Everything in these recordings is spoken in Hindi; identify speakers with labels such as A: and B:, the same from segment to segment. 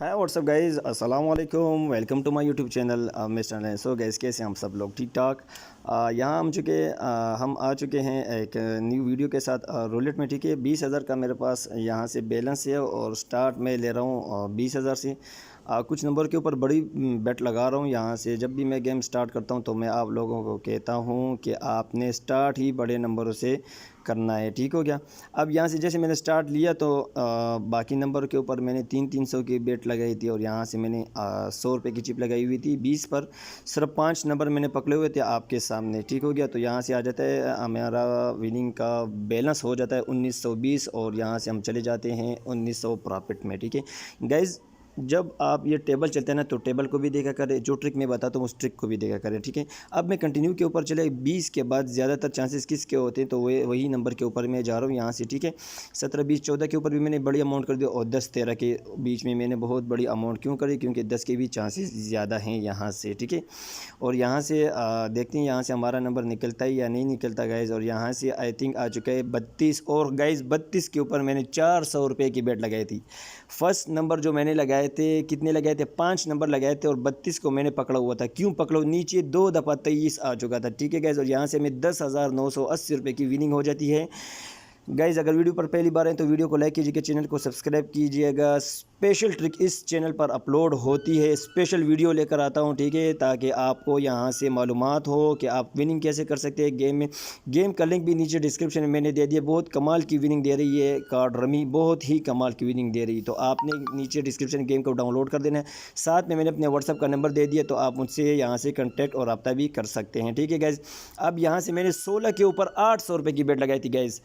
A: हाय व्हाट्सअप गाइज़, अस्सलाम वालेकुम। Welcome to my YouTube channel mister. So guys, कैसे हैं हम सब लोग? ठीक ठाक। यहाँ हम आ चुके हैं एक न्यू वीडियो के साथ रूलेट में। ठीक है, 20,000 का मेरे पास यहाँ से बैलेंस है और स्टार्ट में ले रहा हूँ 20,000 से। कुछ नंबर के ऊपर बड़ी बेट लगा रहा हूँ यहाँ से। जब भी मैं गेम स्टार्ट करता हूँ तो मैं आप लोगों को कहता हूँ कि आपने स्टार्ट ही बड़े नंबरों से करना है। ठीक हो गया। अब यहाँ से जैसे मैंने स्टार्ट लिया तो बाकी नंबर के ऊपर मैंने 300 की बेट लगाई थी और यहाँ से मैंने 100 रुपये की चिप लगाई हुई थी। 20 पर सिर्फ 5 नंबर मैंने पकड़े हुए थे आपके सामने। ठीक हो गया। तो यहाँ से आ जाता है हमारा विनिंग का बैलेंस हो जाता है 1920 और यहाँ से हम चले जाते हैं 1900 प्रॉफिट में। ठीक है गाइज़, जब आप ये टेबल चलते हैं ना तो टेबल को भी देखा करें, जो ट्रिक मैं बताता हूँ उस ट्रिक को भी देखा करें। ठीक है, अब मैं कंटिन्यू के ऊपर चले। 20 के बाद ज़्यादातर चांसेस किसके होते हैं तो वही नंबर के ऊपर मैं जा रहा हूँ यहाँ से। ठीक है, 17, 20, 14 के ऊपर भी मैंने बड़ी अमाउंट कर दिया और 10, 13 के बीच में मैंने बहुत बड़ी अमाउंट क्यों करी, क्योंकि 10 के भी चांसेस ज़्यादा हैं यहाँ से। ठीक है, और यहाँ से देखते हैं यहाँ से हमारा नंबर निकलता है या नहीं निकलता गाइज़। और यहाँ से आई थिंक आ चुका है 32 और गाइज़ 32 के ऊपर मैंने 400 रुपये की बेट लगाई थी। फर्स्ट नंबर जो मैंने लगाए थे, कितने लगाए थे? 5 नंबर लगाए थे और 32 को मैंने पकड़ा हुआ था। क्यों पकड़ा? नीचे 2 दफ़ा 23 आ चुका था। ठीक है गाइज़, और यहाँ से मैं 10,980 रुपये की विनिंग हो जाती है। गाइज़, अगर वीडियो पर पहली बार है तो वीडियो को लाइक कीजिएगा, चैनल को सब्सक्राइब कीजिएगा। स्पेशल ट्रिक इस चैनल पर अपलोड होती है, स्पेशल वीडियो लेकर आता हूँ। ठीक है, ताकि आपको यहाँ से मालूमात हो कि आप विनिंग कैसे कर सकते हैं गेम में। गेम का लिंक भी नीचे डिस्क्रिप्शन में मैंने दे दिया। बहुत कमाल की विनिंग दे रही है कार्ड रमी, बहुत ही कमाल की विनिंग दे रही है। तो आपने नीचे डिस्क्रिप्शन गेम को डाउनलोड कर देना है। साथ में मैंने अपने व्हाट्सअप का नंबर दे दिया, तो आप मुझसे यहाँ से कॉन्टैक्ट और रब्ता भी कर सकते हैं। ठीक है गाइज़, अब यहाँ से मैंने 16 के ऊपर 800 रुपये की बेट लगाई थी गाइज़।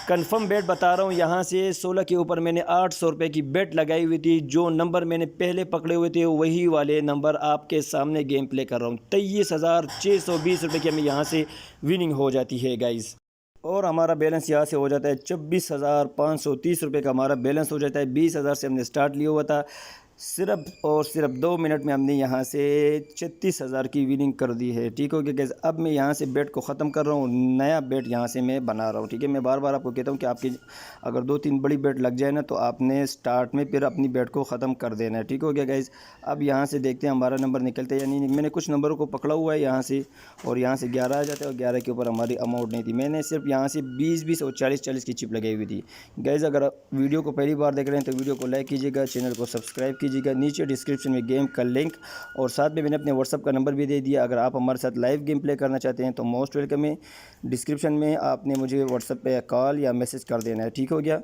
A: कंफर्म बेट बता रहा हूँ, यहाँ से 16 के ऊपर मैंने 800 रुपये की बेट लगाई हुई थी। जो नंबर मैंने पहले पकड़े हुए थे वही वाले नंबर आपके सामने गेम प्ले कर रहा हूँ। 23,620 रुपये की हमें यहाँ से विनिंग हो जाती है गाइज़। और हमारा बैलेंस यहाँ से हो जाता है 24,530 रुपये का हमारा बैलेंस हो जाता है। 20,000 से हमने स्टार्ट लिया हुआ था। सिर्फ और सिर्फ 2 मिनट में हमने यहाँ से 36,000 की विनिंग कर दी है। ठीक हो गया गाइस। अब मैं यहाँ से बेट को ख़त्म कर रहा हूँ, नया बेट यहाँ से मैं बना रहा हूँ। ठीक है, मैं बार बार आपको कहता हूँ कि आपकी अगर 2-3 बड़ी बेट लग जाए ना तो आपने स्टार्ट में फिर अपनी बेट को ख़त्म कर देना है। ठीक हो गया गाइस। अब यहाँ से देखते हैं हमारा नंबर निकलता है या नहीं। मैंने कुछ नंबरों को पकड़ा हुआ है यहाँ से और यहाँ से 11 आ जाता है और 11 के ऊपर हमारी अमाउंट नहीं थी। मैंने सिर्फ यहाँ से 20-20 और 40-40 की चिप लगाई हुई थी। गाइस, अगर वीडियो को पहली बार देख रहे हैं तो वीडियो को लाइक कीजिएगा, चैनल को सब्सक्राइब कीजिएगा। नीचे डिस्क्रिप्शन में गेम का लिंक और साथ में मैंने अपने व्हाट्सअप का नंबर भी दे दिया। अगर आप हमारे साथ लाइव गेम प्ले करना चाहते हैं तो मोस्ट वेलकम है। डिस्क्रिप्शन में आपने मुझे व्हाट्सअप पे कॉल या मैसेज कर देना है। ठीक हो गया।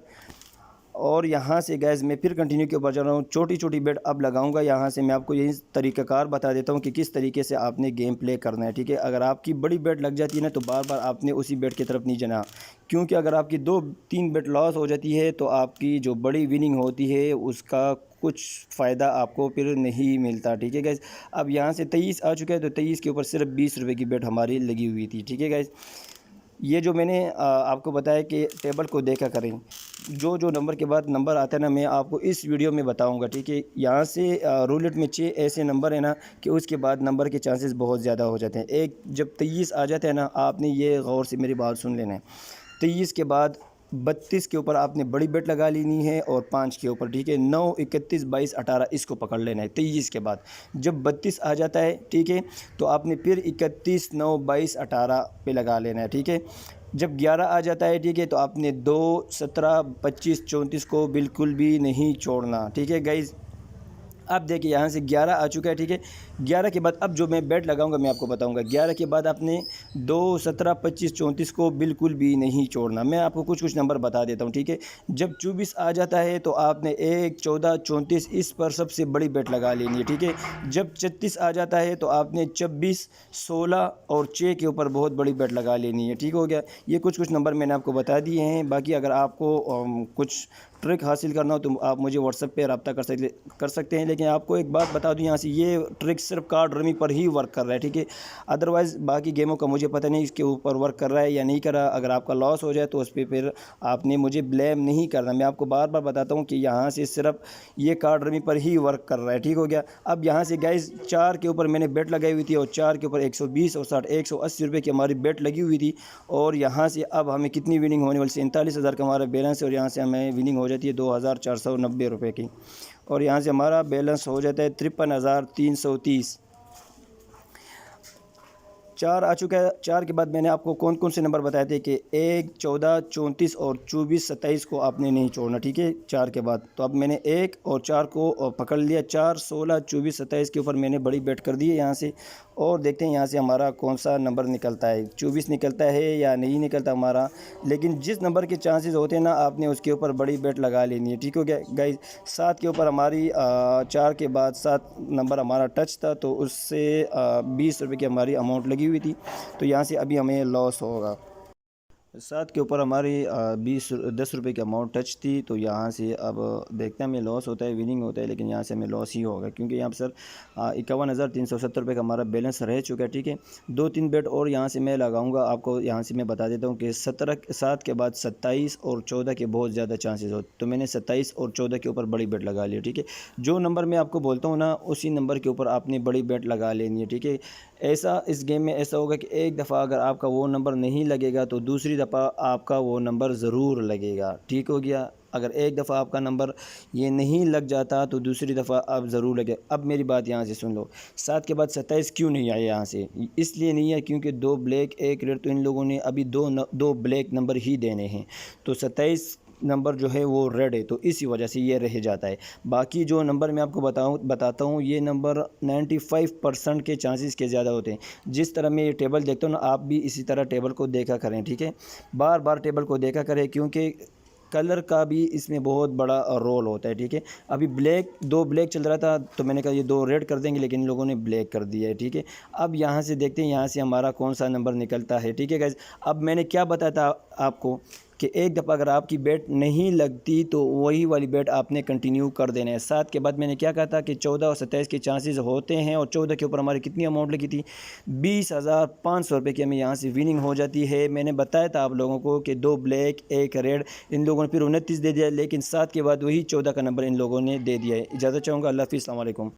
A: और यहाँ से गैस मैं फिर कंटिन्यू के ऊपर जा रहा हूँ। छोटी छोटी बेट अब लगाऊंगा। यहाँ से मैं आपको यही तरीक़ाकार बता देता हूँ कि किस तरीके से आपने गेम प्ले करना है। ठीक है, अगर आपकी बड़ी बेट लग जाती है ना तो बार बार आपने उसी बेट की तरफ नहीं जाना, क्योंकि अगर आपकी 2-3 बेट लॉस हो जाती है तो आपकी जो बड़ी विनिंग होती है उसका कुछ फ़ायदा आपको फिर नहीं मिलता। ठीक है गैस, अब यहाँ से 23 आ चुका है तो 23 के ऊपर सिर्फ 20 रुपये की बेट हमारी लगी हुई थी। ठीक है गैस, ये जो मैंने आपको बताया कि टेबल को देखा करें, जो जो नंबर के बाद नंबर आता है ना मैं आपको इस वीडियो में बताऊंगा। ठीक है, यहाँ से रूलेट में 6 ऐसे नंबर है ना कि उसके बाद नंबर के चांसेस बहुत ज़्यादा हो जाते हैं। एक जब 23 आ जाता है ना, आपने ये गौर से मेरी बात सुन लेना है। 23 के बाद 32 के ऊपर आपने बड़ी बेट लगा लेनी है और 5 के ऊपर। ठीक है, 9, 31, 22, 18 इसको पकड़ लेना है। 23 के बाद जब 32 आ जाता है, ठीक है, तो आपने फिर 31, 9, 22, 18 पे लगा लेना है। ठीक है, जब 11 आ जाता है, ठीक है, तो आपने 2, 17, 25, 34 को बिल्कुल भी नहीं छोड़ना। ठीक है गाइज़, अब देखिए यहाँ से 11 आ चुका है। ठीक है, 11 के बाद अब जो मैं बेट लगाऊंगा मैं आपको बताऊंगा। 11 के बाद आपने 2, 17, 25, 34 को बिल्कुल भी नहीं छोड़ना। मैं आपको कुछ कुछ नंबर बता देता हूँ। ठीक है, जब 24 आ जाता है तो आपने 1, 14, 34 इस पर सबसे बड़ी बेट लगा लेनी है। ठीक है, जब 36 आ जाता है तो आपने 26, 16 और 6 के ऊपर बहुत बड़ी बेट लगा लेनी है। ठीक हो गया, ये कुछ कुछ नंबर मैंने आपको बता दिए हैं। बाकी अगर आपको कुछ ट्रिक हासिल करना हो तो आप मुझे व्हाट्सएप पे रब्ता कर सकते हैं। लेकिन आपको एक बात बता दूं, यहाँ से ये ट्रिक सिर्फ कार्ड रमी पर ही वर्क कर रहा है। ठीक है, अदरवाइज़ बाकी गेमों का मुझे मुझे पता नहीं इसके ऊपर वर्क कर रहा है या नहीं कर रहा। अगर आपका लॉस हो जाए तो उस पर फिर आपने मुझे ब्लेम नहीं करना। मैं आपको बार बार बताता हूँ कि यहाँ से सिर्फ ये कार्ड रमी पर ही वर्क कर रहा है, ठीक हो गया। अब यहाँ से गाइस 4 के ऊपर मैंने बेट लगाई हुई थी और 4 के ऊपर 120 और 60 180 रुपये की हमारी बेट लगी हुई थी। और यहाँ से अब हमें कितनी विनिंग होने वाली, 47,000 का हमारा बैलेंस है और यहाँ से हमें विनिंग हो जाती है 2,490 रुपये की। और यहाँ से हमारा बैलेंस हो जाता है 53,330। 4 आ चुका है। 4 के बाद मैंने आपको कौन कौन से नंबर बताए थे कि 1, 14, 34 और 24, 27 को आपने नहीं छोड़ना, ठीक है। 4 के बाद तो अब मैंने 1 और 4 को पकड़ लिया। 4, 16, 24, 27 के ऊपर मैंने बड़ी बेट कर दी है यहाँ से। और देखते हैं यहाँ से हमारा कौन सा नंबर निकलता है, 24 निकलता है या नहीं निकलता हमारा। लेकिन जिस नंबर के चांसेस होते हैं ना, आपने उसके ऊपर बड़ी बेट लगा लेनी है, ठीक हो गया गाइस। 7 के ऊपर हमारी 4 के बाद 7 नंबर हमारा टच था, तो उससे 20 रुपये की हमारी अमाउंट लगी हुई थी। तो यहाँ से अभी हमें लॉस होगा। 7 के ऊपर हमारी 10 रुपये की अमाउंट टच थी। तो यहाँ से अब देखते हैं हमें लॉस होता है विनिंग होता है, लेकिन यहाँ से हमें लॉस ही होगा क्योंकि यहाँ पर सर 51,370 रुपये का हमारा बैलेंस रह चुका है, ठीक है। 2-3 बेट और यहाँ से मैं लगाऊंगा। आपको यहाँ से मैं बता देता हूँ कि 7 के बाद 27 और 14 के बहुत ज़्यादा चांसेस होते, तो मैंने 27 और 14 के ऊपर बड़ी बेट लगा ली, ठीक है। जो नंबर मैं आपको बोलता हूँ ना, उसी नंबर के ऊपर आपने बड़ी बेट लगा लेनी है, ठीक है। ऐसा इस गेम में ऐसा होगा कि एक दफ़ा अगर आपका वो नंबर नहीं लगेगा तो दूसरी दफ़ा आपका वो नंबर ज़रूर लगेगा, ठीक हो गया। अगर एक दफ़ा आपका नंबर ये नहीं लग जाता तो दूसरी दफ़ा अब ज़रूर लगे। अब मेरी बात यहाँ से सुन लो, 7 के बाद 27 क्यों नहीं आए यहाँ से? इसलिए नहीं है क्योंकि 2 ब्लैक 1 रेड, तो इन लोगों ने अभी दो ब्लैक नंबर ही देने हैं। तो 27 नंबर जो है वो रेड है, तो इसी वजह से ये रह जाता है। बाकी जो नंबर मैं आपको बताता हूँ, ये नंबर 95% के चांसेस के ज़्यादा होते हैं। जिस तरह मैं ये टेबल देखता हूँ ना, आप भी इसी तरह टेबल को देखा करें, ठीक है। बार बार टेबल को देखा करें क्योंकि कलर का भी इसमें बहुत बड़ा रोल होता है, ठीक है। अभी 2 ब्लैक चल रहा था, तो मैंने कहा ये 2 रेड कर देंगे, लेकिन इन लोगों ने ब्लैक कर दिया है, ठीक है। अब यहाँ से देखते हैं यहाँ से हमारा कौन सा नंबर निकलता है, ठीक है गाइस। अब मैंने क्या बताया था आपको कि एक दफ़ा अगर आपकी बेट नहीं लगती तो वही वाली बेट आपने कंटिन्यू कर देना है। 7 के बाद मैंने क्या कहा था कि 14 और 27 के चांसेस होते हैं, और 14 के ऊपर हमारी कितनी अमाउंट लगी थी, 20,500 रुपये की हमें यहाँ से विनिंग हो जाती है। मैंने बताया था आप लोगों को कि 2 ब्लैक 1 रेड, इन लोगों ने फिर 29 दे दिया, लेकिन 7 के बाद वही 14 का नंबर इन लोगों ने दे दिया है। इजाज़त चाहूँगा, अल्लाह हाफ़िज़, अस्सलाम वालेकुम।